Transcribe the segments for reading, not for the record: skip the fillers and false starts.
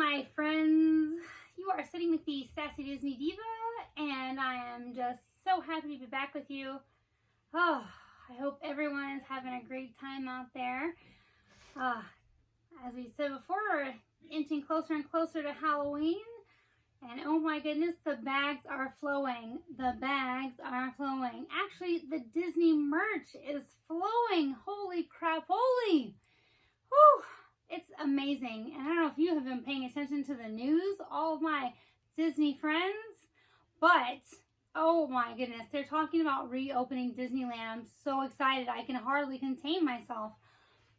my friends. You are sitting with the Sassy Disney Diva, and I am just so happy to be back with you. Oh, I hope everyone is having a great time out there. As we said before, we're inching closer and closer to Halloween, and oh my goodness, the bags are flowing. The bags are flowing. Actually, the Disney merch is flowing. Holy crap, holy! Whew! It's amazing. And I don't know if you have been paying attention to the news, all of my Disney friends, but oh my goodness, they're talking about reopening Disneyland. I'm so excited. I can hardly contain myself.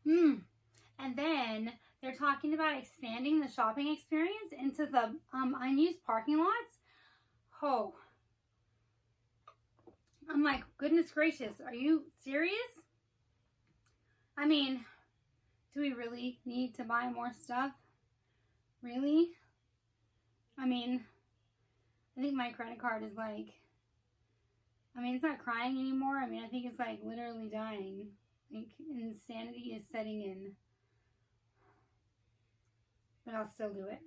And then they're talking about expanding the shopping experience into the unused parking lots. Oh, I'm like, goodness gracious, are you serious? I mean, do we really need to buy more stuff? Really? I mean, I think my credit card is like, it's not crying anymore. I think it's like literally dying. Like, insanity is setting in. But I'll still do it.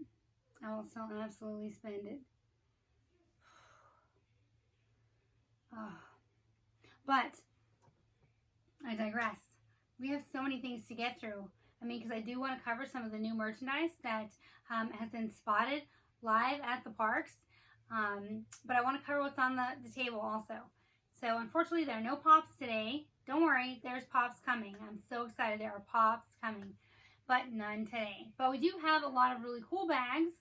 I will still absolutely spend it. But I digress. We have so many things to get through. Because I do want to cover some of the new merchandise that has been spotted live at the parks. But I want to cover what's on the table also. So unfortunately, there are no pops today. Don't worry, there's pops coming. I'm so excited. There are pops coming, but none today. But we do have a lot of really cool bags.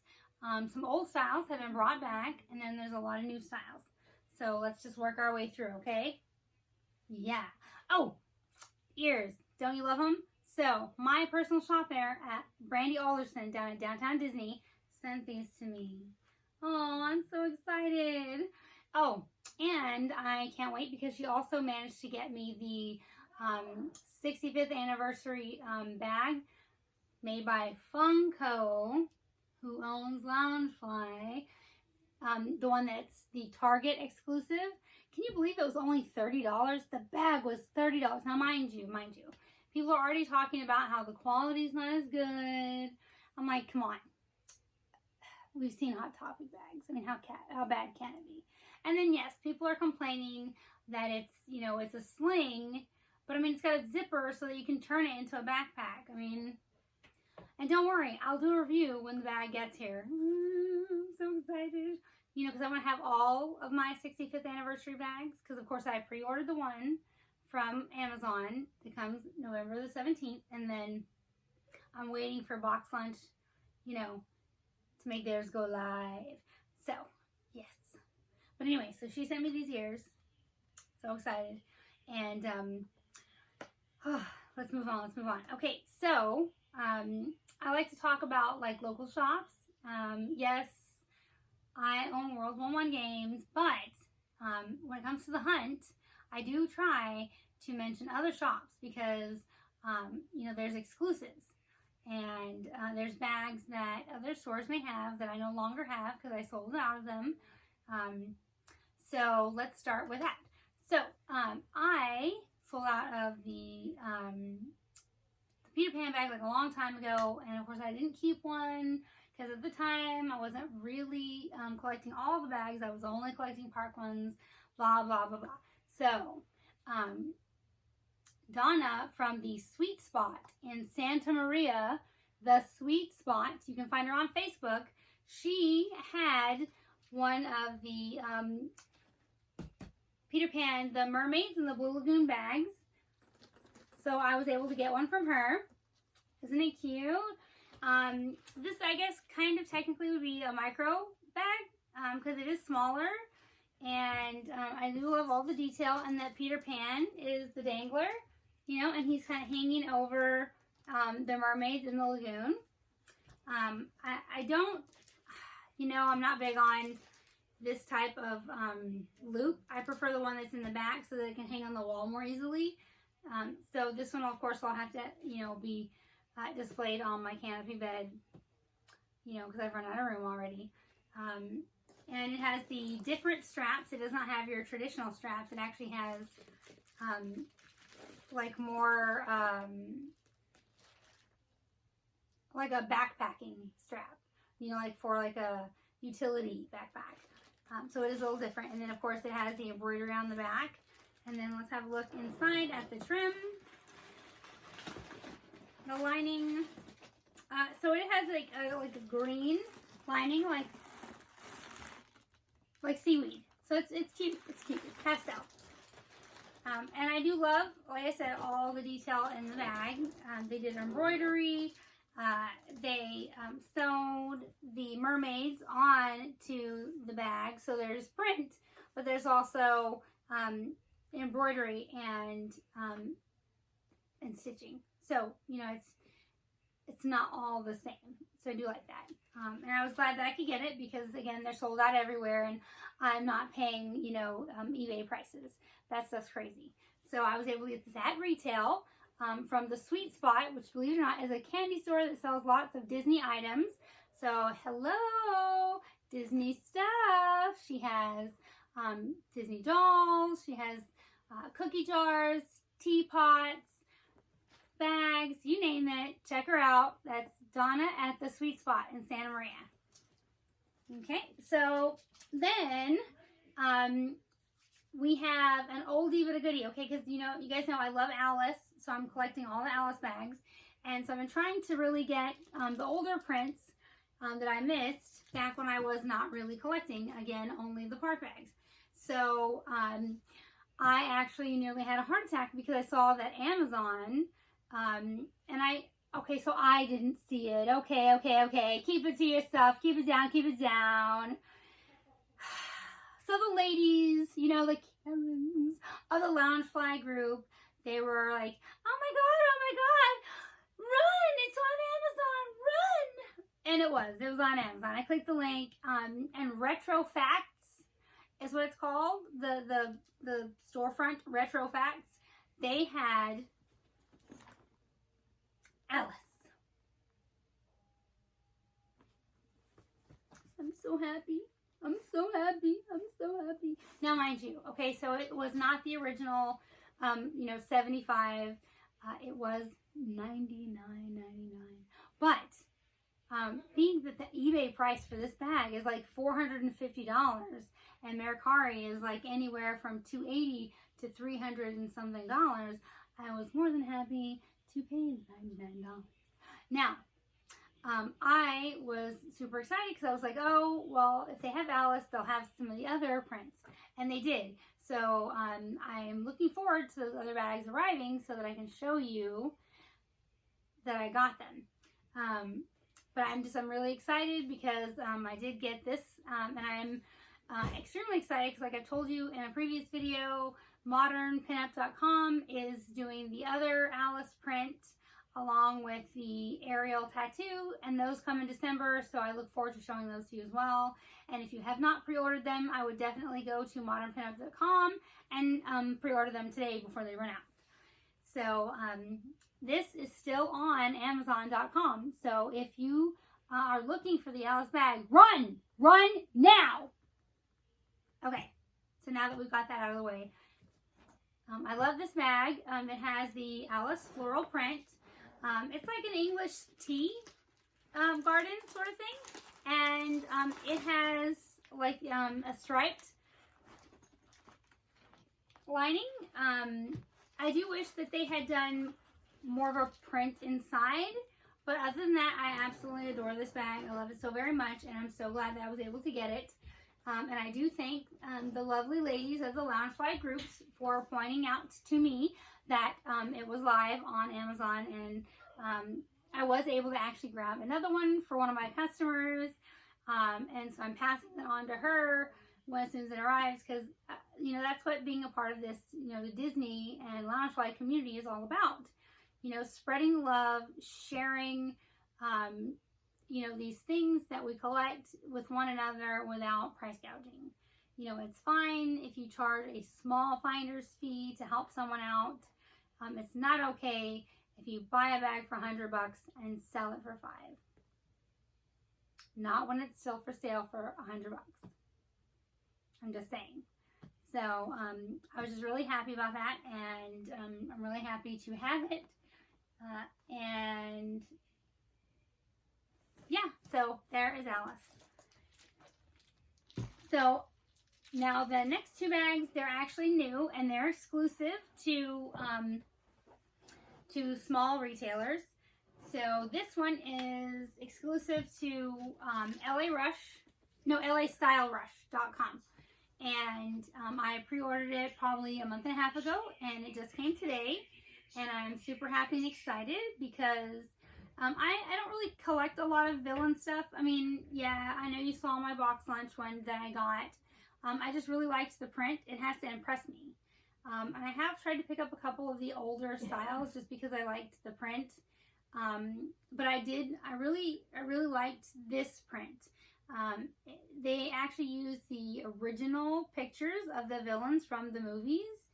Some old styles have been brought back, and then there's a lot of new styles. So let's just work our way through, okay? Yeah. Oh, ears. Don't you love them? So my personal shopper at Brandy Alderson down at Downtown Disney sent these to me. Oh, I'm so excited. Oh, and I can't wait because she also managed to get me the 65th anniversary bag made by Funko, who owns Loungefly. The one that's the Target exclusive. Can you believe it was only $30? The bag was $30. Now, mind you, people are already talking about how the quality's not as good. I'm like, come on. We've seen Hot Topic bags. How bad can it be? And then, yes, people are complaining that it's, it's a sling, but it's got a zipper so that you can turn it into a backpack. And don't worry, I'll do a review when the bag gets here. I'm so excited. Because I want to have all of my 65th anniversary bags, because of course I pre-ordered the one from Amazon that comes November the 17th, and then I'm waiting for Box Lunch, to make theirs go live. So, yes. But anyway, so she sent me these ears. So excited. And let's move on. Okay, so I like to talk about like local shops. Yes, I own World 1-1 games, but when it comes to the hunt, I do try to mention other shops because, there's exclusives. And there's bags that other stores may have that I no longer have because I sold out of them. So let's start with that. So I sold out of the Peter Pan bag like a long time ago. And of course I didn't keep one because at the time I wasn't really collecting all the bags. I was only collecting park ones, blah, blah, blah, blah. So Donna from the Sweet Spot in Santa Maria, the Sweet Spot, you can find her on Facebook. She had one of the Peter Pan, the Mermaids and the Blue Lagoon bags. So I was able to get one from her. Isn't it cute? This, I guess, kind of technically would be a micro bag because it is smaller. And I do love all the detail, and that Peter Pan is the dangler. And he's kind of hanging over the mermaids in the lagoon. I don't, I'm not big on this type of loop. I prefer the one that's in the back so that it can hang on the wall more easily. So this one, of course, will have to, be displayed on my canopy bed, because I've run out of room already. And it has the different straps. It does not have your traditional straps. It actually has like more like a backpacking strap. you know, like for like a utility backpack. So it is a little different. And then of course it has the embroidery on the back. And then let's have a look inside at the trim. The lining. So it has like a green lining, like seaweed. So it's cute. It's cute. It's pastel. And I do love, like I said, all the detail in the bag. They did embroidery. They sewed the mermaids on to the bag. So there's print, but there's also embroidery and stitching. So, you know, it's not all the same. So I do like that. And I was glad that I could get it because, again, they're sold out everywhere and I'm not paying, you know, eBay prices. That stuff's crazy. So I was able to get this at retail from the Sweet Spot, which, believe it or not, is a candy store that sells lots of Disney items. So, hello, Disney stuff. She has Disney dolls. She has cookie jars, teapots, bags, you name it. Check her out. That's Donna at the Sweet Spot in Santa Maria. Okay, so then we have an oldie but a goodie, okay, because you guys know I love Alice, so I'm collecting all the Alice bags, and so I've been trying to really get the older prints that I missed back when I was not really collecting, again, only the park bags. So I actually nearly had a heart attack because I saw that Amazon, okay, so I didn't see it. Okay. Keep it to yourself. Keep it down. So the ladies, you know, the Karens of the Loungefly group, they were like, oh my God, run, it's on Amazon, run. And it was on Amazon. I clicked the link, and Retro Facts is what it's called, the storefront, Retro Facts. They had Alice. I'm so happy. Now, mind you, okay, so it was not the original, $75. It was $99.99. But being that the eBay price for this bag is like $450, and Mercari is like anywhere from $280 to $300 and something dollars, I was more than happy to pay $99. Now, I was super excited because I was like, oh, well, if they have Alice, they'll have some of the other prints. And they did. So I'm looking forward to those other bags arriving so that I can show you that I got them. But I'm really excited because I did get this, and I'm extremely excited because, like I told you in a previous video, modernpinup.com is doing the other Alice print along with the Ariel tattoo, and those come in December, so I look forward to showing those to you as well. And if you have not pre-ordered them, I would definitely go to modernpinup.com and pre-order them today before they run out. So this is still on Amazon.com, so if you are looking for the Alice bag, run now. Okay, so now that we've got that out of the way, I love this bag. It has the Alice floral print. It's like an English tea garden sort of thing, and it has like a striped lining. I do wish that they had done more of a print inside, but other than that, I absolutely adore this bag. I love it so very much, and I'm so glad that I was able to get it. And I do thank the lovely ladies of the Loungefly groups for pointing out to me that it was live on Amazon, and I was able to actually grab another one for one of my customers, and so I'm passing it on to her as soon as it arrives, because that's what being a part of this, the Disney and Loungefly community is all about. Spreading love, sharing, these things that we collect with one another without price gouging. It's fine if you charge a small finder's fee to help someone out. It's not okay if you buy a bag for $100 and sell it for $5. Not when it's still for sale for $100. I'm just saying. So I was just really happy about that, and I'm really happy to have it. And yeah, So there is Alice. So now the next two bags, they're actually new and they're exclusive to small retailers. So this one is exclusive to LAStylerush.com. And I pre-ordered it probably a month and a half ago, and it just came today. And I'm super happy and excited because I don't really collect a lot of villain stuff. I mean, yeah, I know you saw my box lunch one that I got. I just really liked the print. It has to impress me. And I have tried to pick up a couple of the older styles just because I liked the print. But I really liked this print. They actually used the original pictures of the villains from the movies,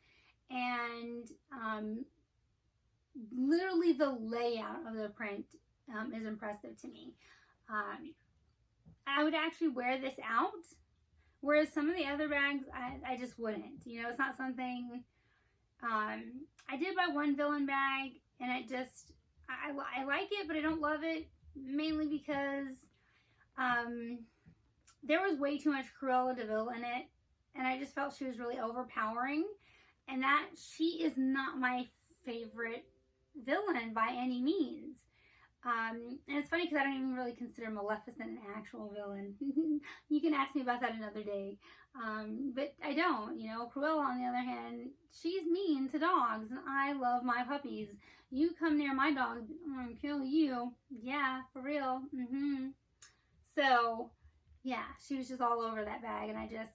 and literally the layout of the print is impressive to me. I would actually wear this out, whereas some of the other bags I just wouldn't. You know, it's not something. I did buy one villain bag, and it just I like it, but I don't love it, mainly because there was way too much Cruella de Vil in it, and I just felt she was really overpowering, and that she is not my favorite villain by any means. And it's funny because I don't even really consider Maleficent an actual villain. You can ask me about that another day. But I don't, you know. Cruella, on the other hand, she's mean to dogs, and I love my puppies. You come near my dog, I'm gonna kill you. Yeah, for real. So, yeah, she was just all over that bag, and it was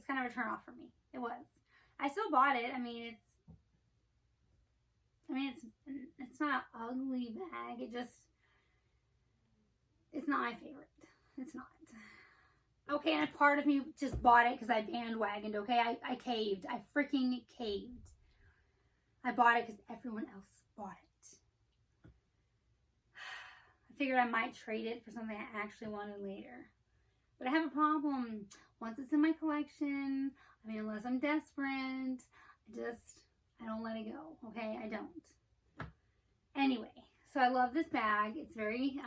kind of a turn off for me. It was. I still bought it. I mean, it's not an ugly bag. It's not my favorite. It's not. Okay, and a part of me just bought it because I bandwagoned, okay? I caved. I freaking caved. I bought it because everyone else bought it. I figured I might trade it for something I actually wanted later. But I have a problem. Once it's in my collection, I mean, unless I'm desperate, I don't let it go, okay? I don't. Anyway, so I love this bag. It's very,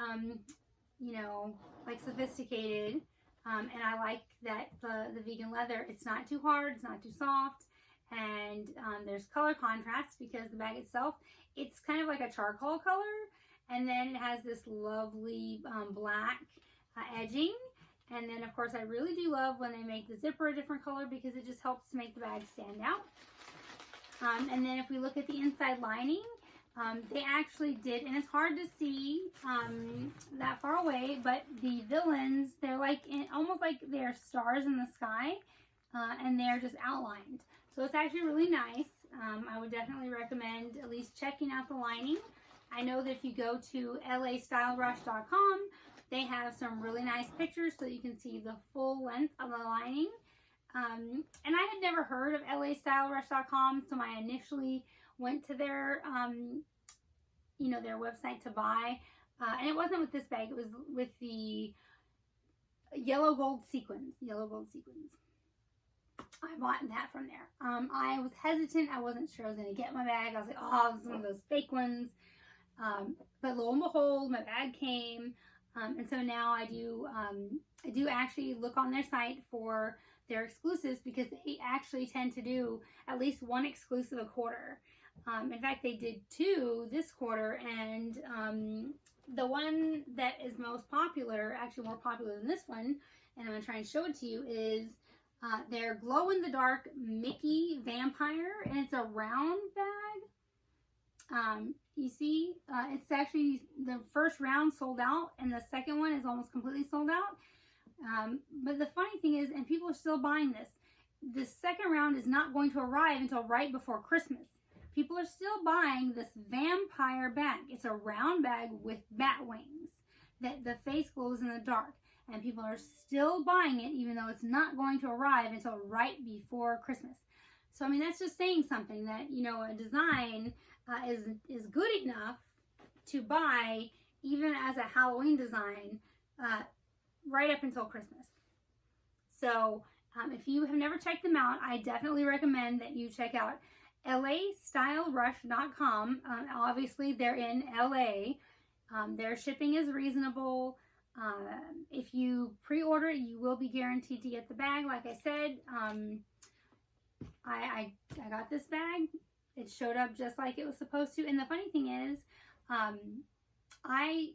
you know, like sophisticated. And I like that the vegan leather, it's not too hard, it's not too soft. And there's color contrast because the bag itself, it's kind of like a charcoal color. And then it has this lovely black edging. And then, of course, I really do love when they make the zipper a different color because it just helps to make the bag stand out. And then if we look at the inside lining, they actually did, and it's hard to see that far away, but the villains, they're like, almost like they're stars in the sky, and they're just outlined. So it's actually really nice. I would definitely recommend at least checking out the lining. I know that if you go to LAStylerush.com, they have some really nice pictures so you can see the full length of the lining. And I had never heard of LAStylerush.com, so I initially went to their, you know, their website to buy. And it wasn't with this bag, it was with the yellow gold sequins. I bought that from there. I was hesitant. I wasn't sure I was going to get my bag. I was like, oh, this is one of those fake ones. But lo and behold, my bag came. And so now I do actually look on their site for their exclusives because they actually tend to do at least one exclusive a quarter. In fact, they did 2 this quarter, and the one that is most popular, actually more popular than this one, and I'm going to try and show it to you, is their glow-in-the-dark Mickey Vampire, and it's a round bag. You see, it's actually, the first round sold out, and the second one is almost completely sold out. But the funny thing is, and people are still buying this, the second round is not going to arrive until right before Christmas. People are still buying this vampire bag. It's a round bag with bat wings that the face glows in the dark. And people are still buying it even though it's not going to arrive until right before Christmas. So, I mean, that's just saying something that, you know, a design is good enough to buy even as a Halloween design right up until Christmas. So, if you have never checked them out, I definitely recommend that you check out LAStylerush.com. Obviously, they're in LA. Their shipping is reasonable. If you pre-order, you will be guaranteed to get the bag. Like I said, I got this bag. It showed up just like it was supposed to. And the funny thing is, I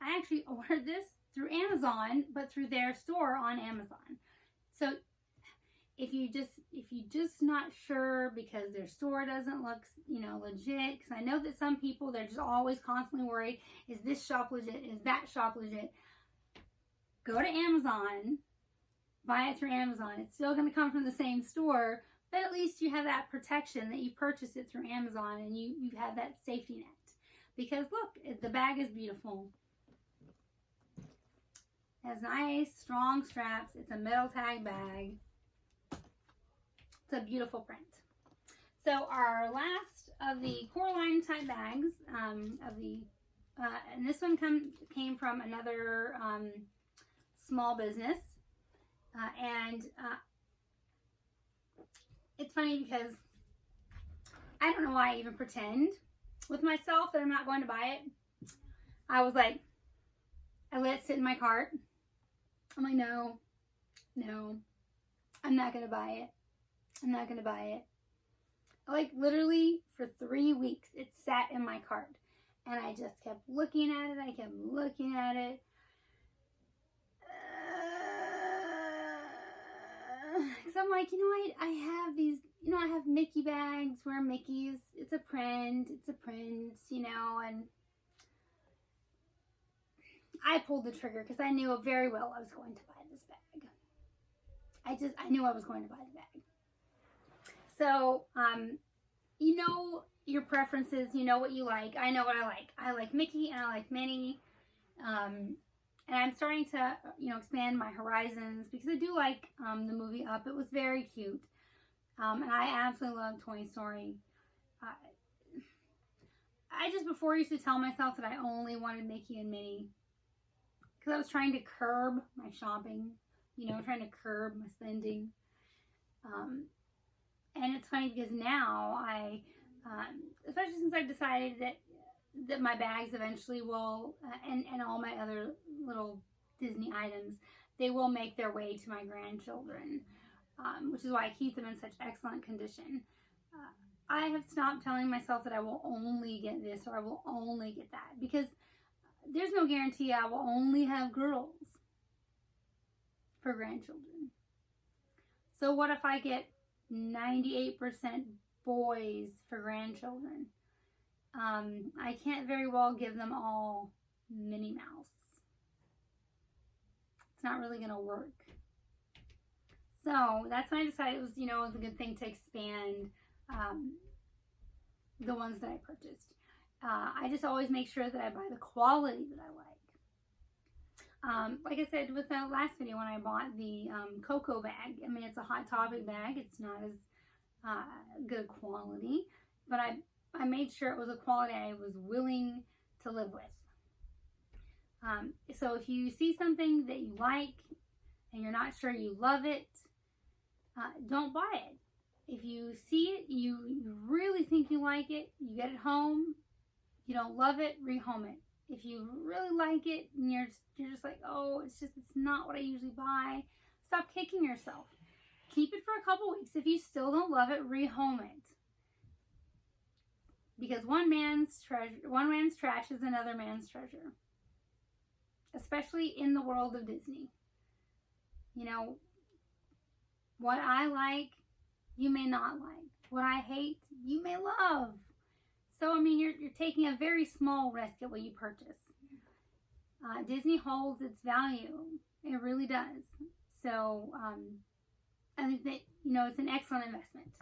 actually ordered this through Amazon, but through their store on Amazon. So if you just not sure because their store doesn't look, legit, because I know that some people, they're just always constantly worried, is this shop legit? Is that shop legit? Go to Amazon, buy it through Amazon. It's still going to come from the same store, but at least you have that protection that you purchased it through Amazon, and you have that safety net. Because look, the bag is beautiful. It has nice, strong straps. It's a metal tag bag. It's a beautiful print. So our last of the Coraline type bags, and this one came from another small business, and it's funny because I don't know why I even pretend with myself that I'm not going to buy it. I was like, I let it sit in my cart. I'm like, no, I'm not going to buy it. I'm not going to buy it. Like literally for 3 weeks, it sat in my cart. And I just kept looking at it. I kept looking at it. Because I'm like, I have these, I have Mickey bags where Mickey's, it's a print, and I pulled the trigger because I knew very well I was going to buy this bag. I knew I was going to buy the bag. So, your preferences, what you like. I know what I like. I like Mickey and I like Minnie. And I'm starting to, expand my horizons because I do like the movie Up. It was very cute. And I absolutely love Toy Story. I just before used to tell myself that I only wanted Mickey and Minnie because I was trying to curb my shopping, trying to curb my spending. And it's funny because now I, especially since I've decided that my bags eventually will, and all my other little Disney items, they will make their way to my grandchildren, which is why I keep them in such excellent condition. I have stopped telling myself that I will only get this or I will only get that because there's no guarantee I will only have girls for grandchildren. So what if I get 98% boys for grandchildren? I can't very well give them all Minnie Mouse. It's not really going to work. So that's when I decided it was, it was a good thing to expand the ones that I purchased. I just always make sure that I buy the quality that I like. Like I said with the last video when I bought the Cocoa bag, it's a Hot Topic bag. It's not as good quality, but I made sure it was a quality I was willing to live with. So if you see something that you like and you're not sure you love it, don't buy it. If you see it, you really think you like it, you get it home, you don't love it, rehome it. If you really like it and you're just like, oh, it's not what I usually buy, stop kicking yourself. Keep it for a couple weeks. If you still don't love it, rehome it. Because one man's trash is another man's treasure. Especially in the world of Disney. What I like, you may not like. What I hate, you may love. So, you're taking a very small risk at what you purchase. Disney holds its value. It really does. So, I think that, it's an excellent investment.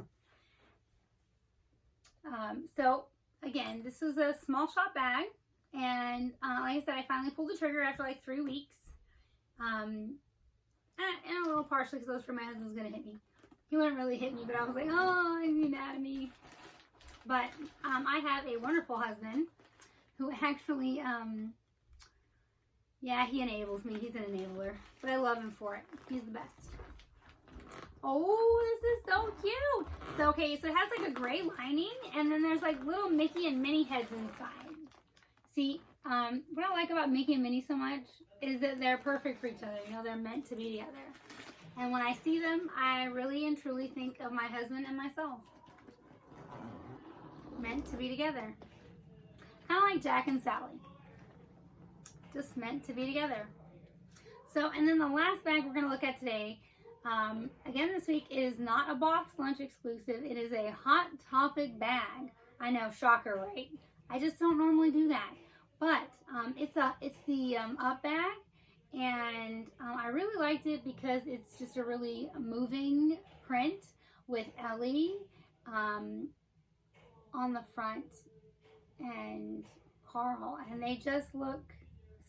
So, again, this was a small shop bag. And like I said, I finally pulled the trigger after like 3 weeks. And a little partially because I was afraid my husband was going to hit me. He wouldn't really hit me, but I was like, oh, he's mad at me. But I have a wonderful husband who actually, he enables me. He's an enabler. But I love him for it. He's the best. Oh, this is so cute. So, okay, so it has like a gray lining, and then there's like little Mickey and Minnie heads inside. See, what I like about Mickey and Minnie so much is that they're perfect for each other. You know, they're meant to be together. And when I see them, I really and truly think of my husband and myself. Meant to be together. Kind of like Jack and Sally. Just meant to be together. So, and then the last bag we're going to look at today, again this week, is not a box lunch exclusive. It is a Hot Topic bag. I know, shocker, right? I just don't normally do that. But it's the Up bag, and I really liked it because it's just a really moving print with Ellie on the front and Carl, and they just look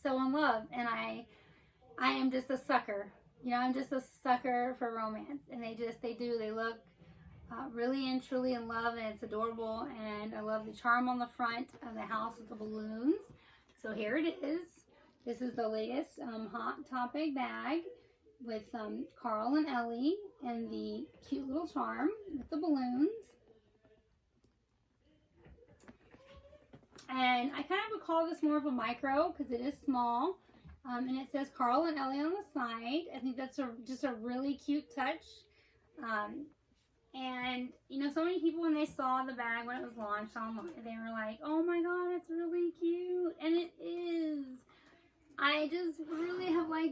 so in love, and I am just a sucker. You know, I'm just a sucker for romance, and they look really and truly in love, and it's adorable, and I love the charm on the front of the house with the balloons. So here it is. This is the latest Hot Topic bag with Carl and Ellie and the cute little charm with the balloons. And I kind of would call this more of a micro because it is small. And it says Carl and Ellie on the side. I think that's just a really cute touch. And, you know, so many people, when they saw the bag when it was launched online, they were like, oh my god, it's really cute. And it is. I just really have liked